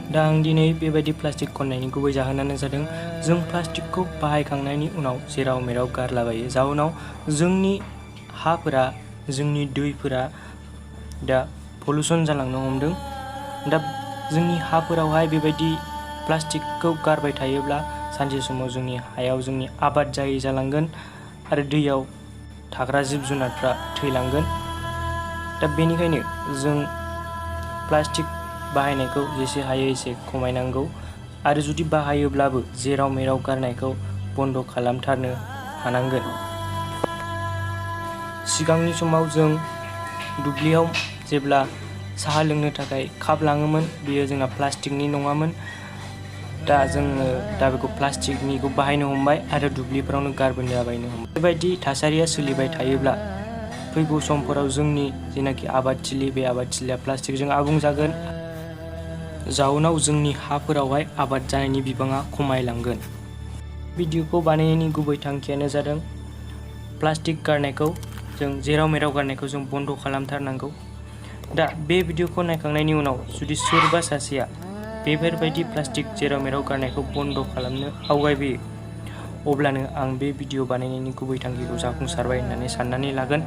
दा आं दिनै बेबायदि प्लास्टिक खननायनि गुबै जाहोनानो जादों जों प्लास्टिकखौ बाहायखांनायनि उनाव जेराव मेराव गारलाबायो, जाउनाव जोंनि हाफोरा, जोंनि दैफोरा दा पलुसन जालांनो हमदों। दा जोंनि हाफोरावहाय बेबायदि प्लास्टिकखौ गारबाय थायोब्ला सानसे समाव जोंनि हायाव जोंनि आबाद जायै जालांगोन आरो दैयाव थाग्रा जिब जुनारफ्रा थैलांगोन। दा बेनिखायनो जों प्लास्टिक बाहायनायखौ जेसे हायो एसे खमायनांगौ आरो जुदि बाहायोब्लाबो जेराव मेराव गारनायखौ बन्द' खालामथारनो हानांगोन। सिगांनि समाव जों दुब्लियाव जेब्ला साहा लोंनो थाखाय काप लाङोमोन, बेयो जोंना प्लास्टिकनि नङामोन। दा जोङो बेखौ प्लास्टिकनिखौ बाहायनो हमबाय आरो दुब्लिफोरावनो गारबोलाबायनो हमबाय। बेबायदि थासारिया सोलिबाय थायोब्ला फैगौ समफोराव जोंनि जेनाखि आबादथिलि, बे आबादथिलिया प्लास्टिकजों आबुं जागोन, जाउनाव जोंनि हाफोरावहाय आबाद जानायनि बिबाङा खमायलांगोन। भिडिअखौ बानायनायनि गुबै थांखियानो जादों प्लास्टिक गारनायखौ जों जेराव मेराव गारनायखौ जों बन्द' खालामथारनांगौ। दा बे भिडिअखौ नायखांनायनि उनाव जुदि सोरबा सासेया बेफोरबायदि प्लास्टिक जेराव मेराव गारनायखौ बन्द' खालामनो आवगायबोयो, अब्लानो आं बे भिडिअ बानायनायनि गुबै थांखिखौ जाफुंसारबाय होननानै साननानै लागोन।